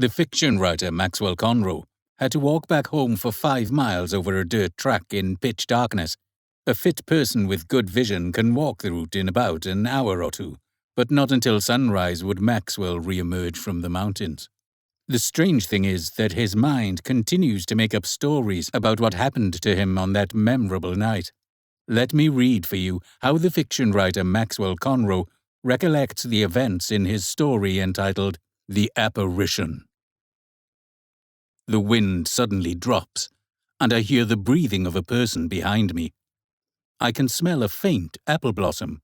The fiction writer Maxwell Conroe had to walk back home for 5 miles over a dirt track in pitch darkness. A fit person with good vision can walk the route in about an hour or two, but not until sunrise would Maxwell re-emerge from the mountains. The strange thing is that his mind continues to make up stories about what happened to him on that memorable night. Let me read for you how the fiction writer Maxwell Conroe recollects the events in his story entitled The Apparition. The wind suddenly drops, and I hear the breathing of a person behind me. I can smell a faint apple blossom.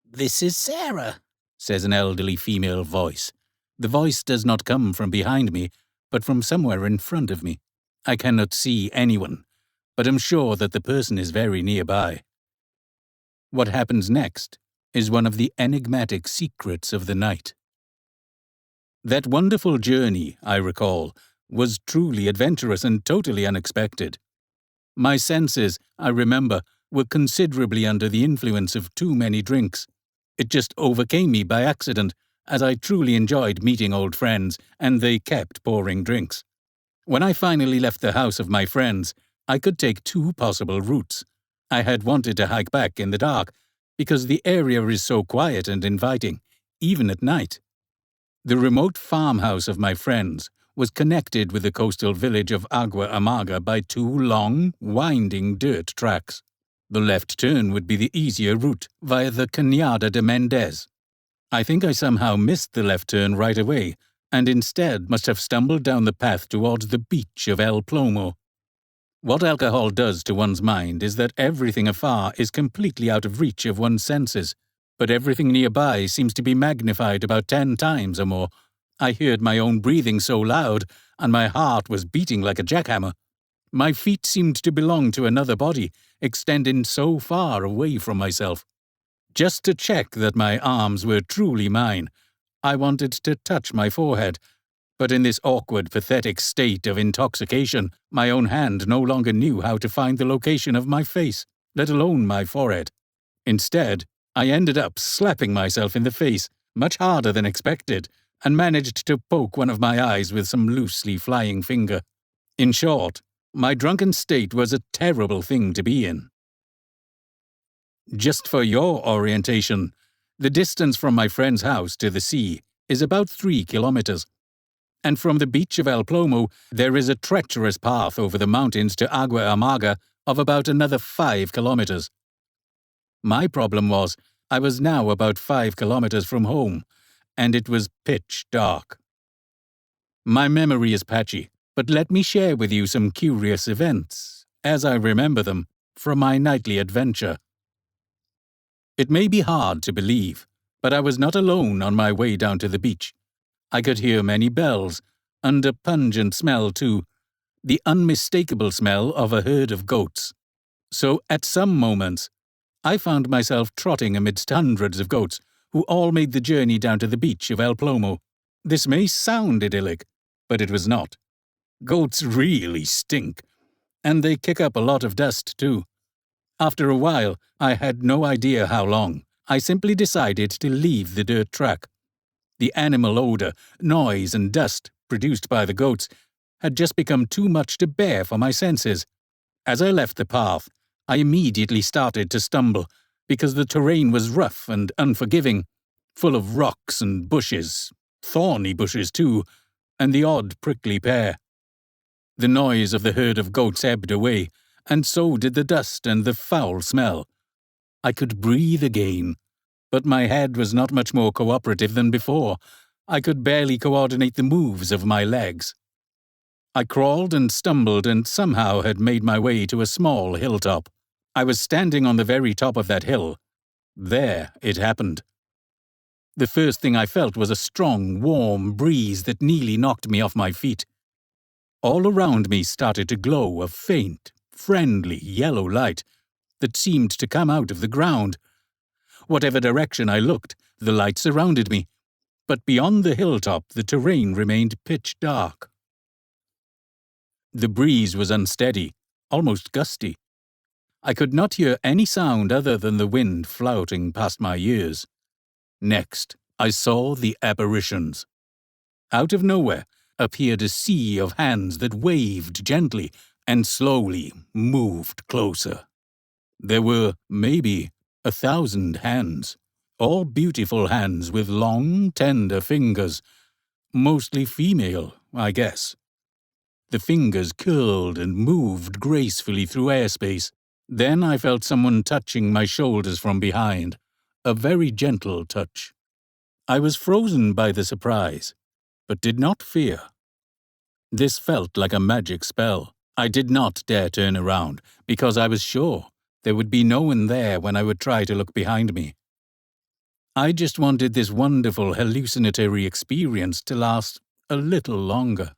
"This is Sarah," says an elderly female voice. The voice does not come from behind me, but from somewhere in front of me. I cannot see anyone, but am sure that the person is very nearby. What happens next is one of the enigmatic secrets of the night. That wonderful journey, I recall, was truly adventurous and totally unexpected. My senses, I remember, were considerably under the influence of too many drinks. It just overcame me by accident, as I truly enjoyed meeting old friends, and they kept pouring drinks. When I finally left the house of my friends, I could take 2 possible routes. I had wanted to hike back in the dark, because the area is so quiet and inviting, even at night. The remote farmhouse of my friends was connected with the coastal village of Agua Amarga by 2 long, winding dirt tracks. The left turn would be the easier route, via the Cañada de Mendez. I think I somehow missed the left turn right away, and instead must have stumbled down the path towards the beach of El Plomo. What alcohol does to one's mind is that everything afar is completely out of reach of one's senses, but everything nearby seems to be magnified about 10 times or more. I heard my own breathing so loud, and my heart was beating like a jackhammer. My feet seemed to belong to another body, extending so far away from myself. Just to check that my arms were truly mine, I wanted to touch my forehead, but in this awkward, pathetic state of intoxication, my own hand no longer knew how to find the location of my face, let alone my forehead. Instead, I ended up slapping myself in the face, much harder than expected, and managed to poke one of my eyes with some loosely flying finger. In short, my drunken state was a terrible thing to be in. Just for your orientation, the distance from my friend's house to the sea is about 3 kilometers. And from the beach of El Plomo, there is a treacherous path over the mountains to Agua Amarga of about another 5 kilometers. My problem was, I was now about 5 kilometers from home, and it was pitch dark. My memory is patchy, but let me share with you some curious events, as I remember them, from my nightly adventure. It may be hard to believe, but I was not alone on my way down to the beach. I could hear many bells, and a pungent smell too, the unmistakable smell of a herd of goats. So at some moments, I found myself trotting amidst hundreds of goats, who all made the journey down to the beach of El Plomo. This may sound idyllic, but it was not. Goats really stink, and they kick up a lot of dust too. After a while, I had no idea how long, I simply decided to leave the dirt track. The animal odor, noise, and dust produced by the goats had just become too much to bear for my senses. As I left the path, I immediately started to stumble, because the terrain was rough and unforgiving, full of rocks and bushes, thorny bushes too, and the odd prickly pear. The noise of the herd of goats ebbed away, and so did the dust and the foul smell. I could breathe again, but my head was not much more cooperative than before. I could barely coordinate the moves of my legs. I crawled and stumbled and somehow had made my way to a small hilltop. I was standing on the very top of that hill. There it happened. The first thing I felt was a strong, warm breeze that nearly knocked me off my feet. All around me started to glow a faint, friendly yellow light that seemed to come out of the ground. Whatever direction I looked, the light surrounded me, but beyond the hilltop the terrain remained pitch dark. The breeze was unsteady, almost gusty. I could not hear any sound other than the wind flouting past my ears. Next, I saw the apparitions. Out of nowhere, appeared a sea of hands that waved gently and slowly moved closer. There were maybe 1,000 hands, all beautiful hands with long, tender fingers, mostly female, I guess. The fingers curled and moved gracefully through airspace. Then I felt someone touching my shoulders from behind, a very gentle touch. I was frozen by the surprise, but did not fear. This felt like a magic spell. I did not dare turn around, because I was sure there would be no one there when I would try to look behind me. I just wanted this wonderful hallucinatory experience to last a little longer.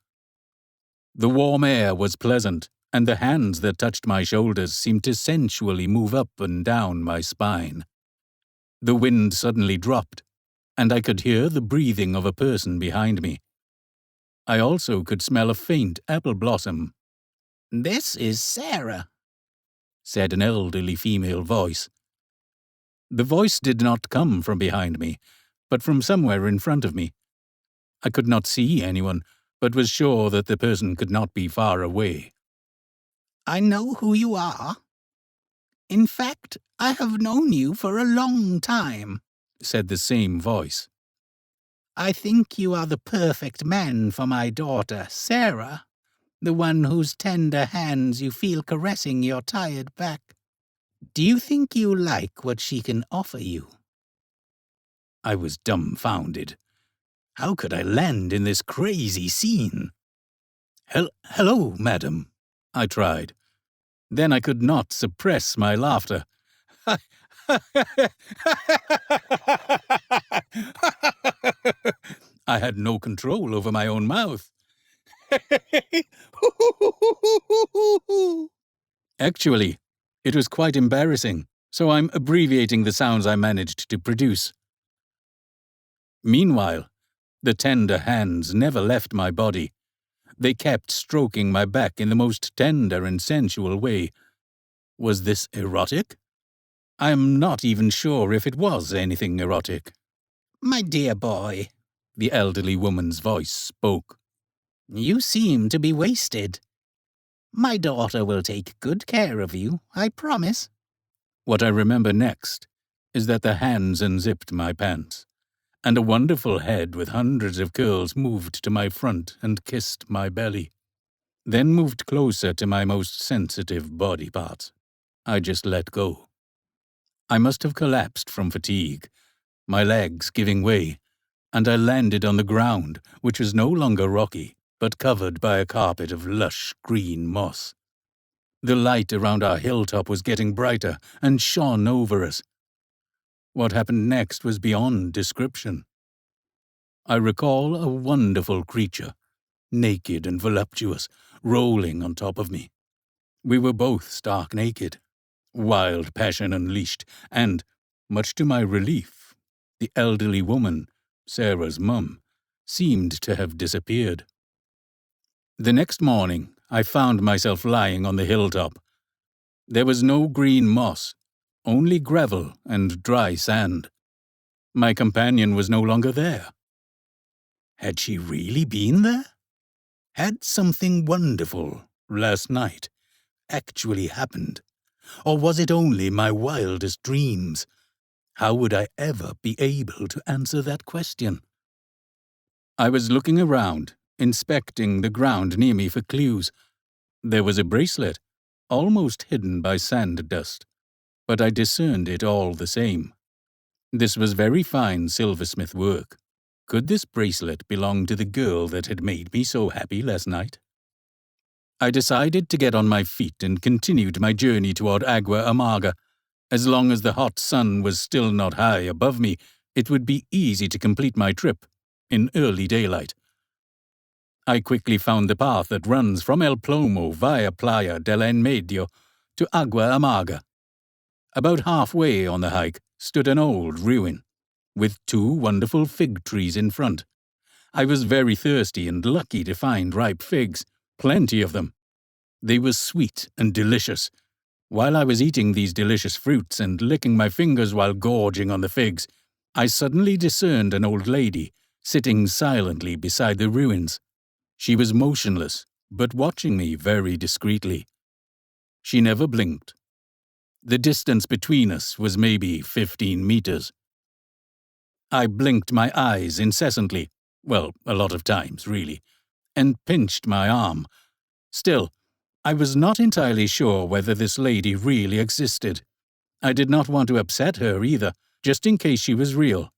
The warm air was pleasant, and the hands that touched my shoulders seemed to sensually move up and down my spine. The wind suddenly dropped, and I could hear the breathing of a person behind me. I also could smell a faint apple blossom. "This is Sarah," said an elderly female voice. The voice did not come from behind me, but from somewhere in front of me. I could not see anyone, but was sure that the person could not be far away. "I know who you are. In fact, I have known you for a long time," said the same voice. "I think you are the perfect man for my daughter, Sarah, the one whose tender hands you feel caressing your tired back. Do you think you like what she can offer you?" I was dumbfounded. How could I land in this crazy scene? Hello, madam, I tried. Then I could not suppress my laughter. I had no control over my own mouth. Actually, it was quite embarrassing, so I'm abbreviating the sounds I managed to produce. Meanwhile, the tender hands never left my body. They kept stroking my back in the most tender and sensual way. Was this erotic? I am not even sure if it was anything erotic. "My dear boy," the elderly woman's voice spoke, "you seem to be wasted. My daughter will take good care of you, I promise." What I remember next is that the hands unzipped my pants, and a wonderful head with hundreds of curls moved to my front and kissed my belly, then moved closer to my most sensitive body parts. I just let go. I must have collapsed from fatigue, my legs giving way, and I landed on the ground, which was no longer rocky, but covered by a carpet of lush green moss. The light around our hilltop was getting brighter and shone over us. What happened next was beyond description. I recall a wonderful creature, naked and voluptuous, rolling on top of me. We were both stark naked, wild passion unleashed, and, much to my relief, the elderly woman, Sarah's mum, seemed to have disappeared. The next morning, I found myself lying on the hilltop. There was no green moss, only gravel and dry sand. My companion was no longer there. Had she really been there? Had something wonderful, last night, actually happened? Or was it only my wildest dreams? How would I ever be able to answer that question? I was looking around, inspecting the ground near me for clues. There was a bracelet, almost hidden by sand dust, but I discerned it all the same. This was very fine silversmith work. Could this bracelet belong to the girl that had made me so happy last night? I decided to get on my feet and continued my journey toward Agua Amarga. As long as the hot sun was still not high above me, it would be easy to complete my trip in early daylight. I quickly found the path that runs from El Plomo via Playa del En Medio to Agua Amarga. About halfway on the hike stood an old ruin, with 2 wonderful fig trees in front. I was very thirsty and lucky to find ripe figs, plenty of them. They were sweet and delicious. While I was eating these delicious fruits and licking my fingers while gorging on the figs, I suddenly discerned an old lady sitting silently beside the ruins. She was motionless, but watching me very discreetly. She never blinked. The distance between us was maybe 15 meters. I blinked my eyes incessantly, well, a lot of times, really, and pinched my arm. Still, I was not entirely sure whether this lady really existed. I did not want to upset her either, just in case she was real.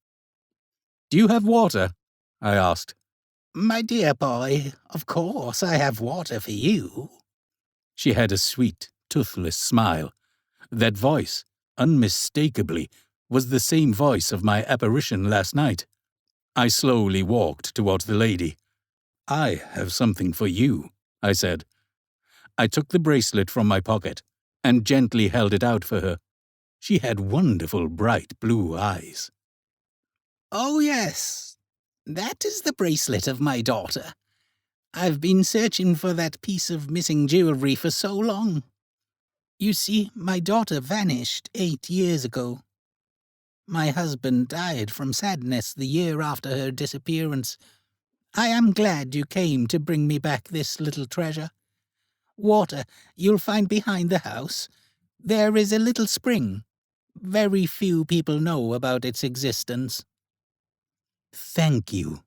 "Do you have water?" I asked. My dear boy, of course I have water for you. She had a sweet, toothless smile. That voice, unmistakably, was the same voice of my apparition last night. I slowly walked towards the lady. "I have something for you," I said. I took the bracelet from my pocket and gently held it out for her. She had wonderful bright blue eyes. Oh, yes. That is the bracelet of my daughter. I've been searching for that piece of missing jewelry for so long. You see, my daughter vanished 8 years ago. My husband died from sadness the year after her disappearance. I am glad you came to bring me back this little treasure. Water you'll find behind the house. There is a little spring. Very few people know about its existence." "Thank you,"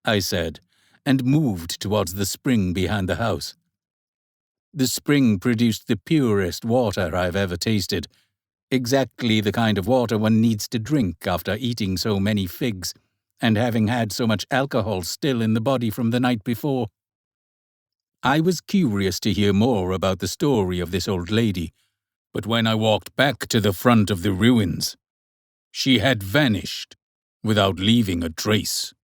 I said, and moved towards the spring behind the house. The spring produced the purest water I've ever tasted, exactly the kind of water one needs to drink after eating so many figs and having had so much alcohol still in the body from the night before. I was curious to hear more about the story of this old lady, but when I walked back to the front of the ruins, she had vanished without leaving a trace.